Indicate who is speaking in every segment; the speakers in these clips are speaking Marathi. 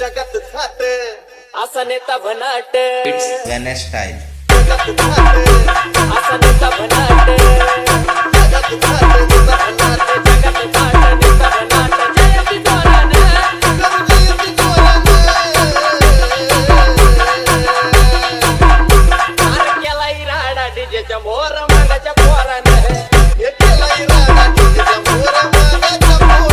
Speaker 1: जगत थाट
Speaker 2: असा नेता भनाट
Speaker 3: It's Ganesh style.
Speaker 1: जगत थाट
Speaker 2: असा नेता भनाट
Speaker 1: जगत थाट नेता भनाट
Speaker 2: जगत थाट नेता भनाट जयंती जोरान
Speaker 1: जयंती जोरानं
Speaker 2: आर केलाय राडा डीजेच्या मोर मागाच्या पोरानं
Speaker 1: हे केलाय राडा डीजेच्या मोर मागाच्या पोरानं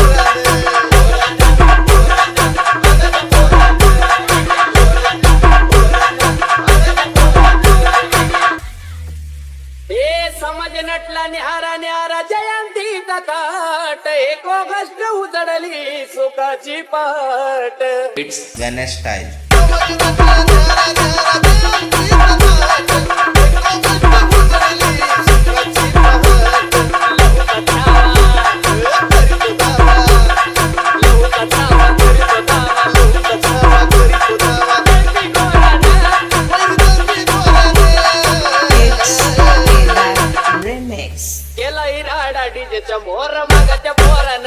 Speaker 2: हे समाज नटला निहारा निहारा जयंतीचा ताट 1 ऑगस्ट उजडली सुखाची पाट
Speaker 3: It's Ganesh style.
Speaker 2: केला इराडा डीजेच्या मोर मागाच्या पोरानं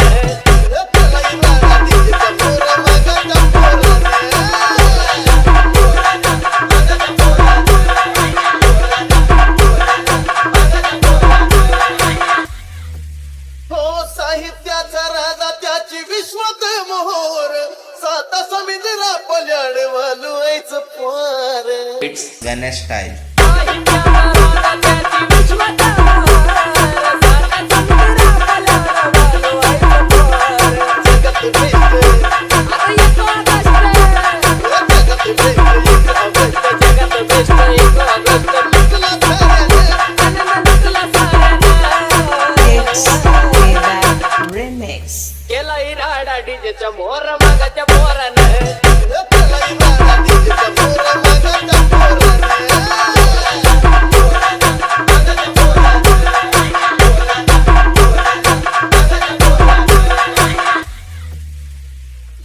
Speaker 1: साहित्याचा राजा त्याची विश्वात मोहर साता समुद्रा पल्याड वालवायचं पार
Speaker 3: It's Ganesh style.
Speaker 2: साहित्याचा राजा त्याची विश्वात
Speaker 1: जगत बेस्ट
Speaker 2: जगत बेस्ट 1 ऑगस्ट
Speaker 1: तुला साऱ्यानं
Speaker 2: केला इराडा डीजेच्या मोर मागाच्या पोरानं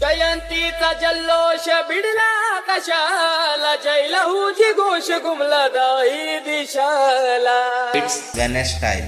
Speaker 2: जयंतीचा जल्लोष भिडला कशाला जयलहूची घोष घुमला दाही दिशाला
Speaker 3: It's Ganesh style.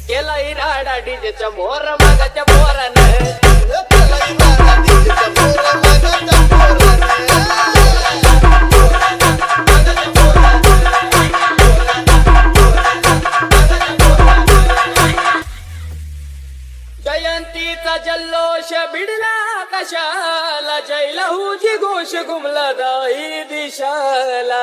Speaker 2: केला इराडा डीजेच्या मोर मागाच्या पोरानं जयंतीचा जल्लोष भिडला कशाला जयलहूची घोष घुमला दाही दिशाला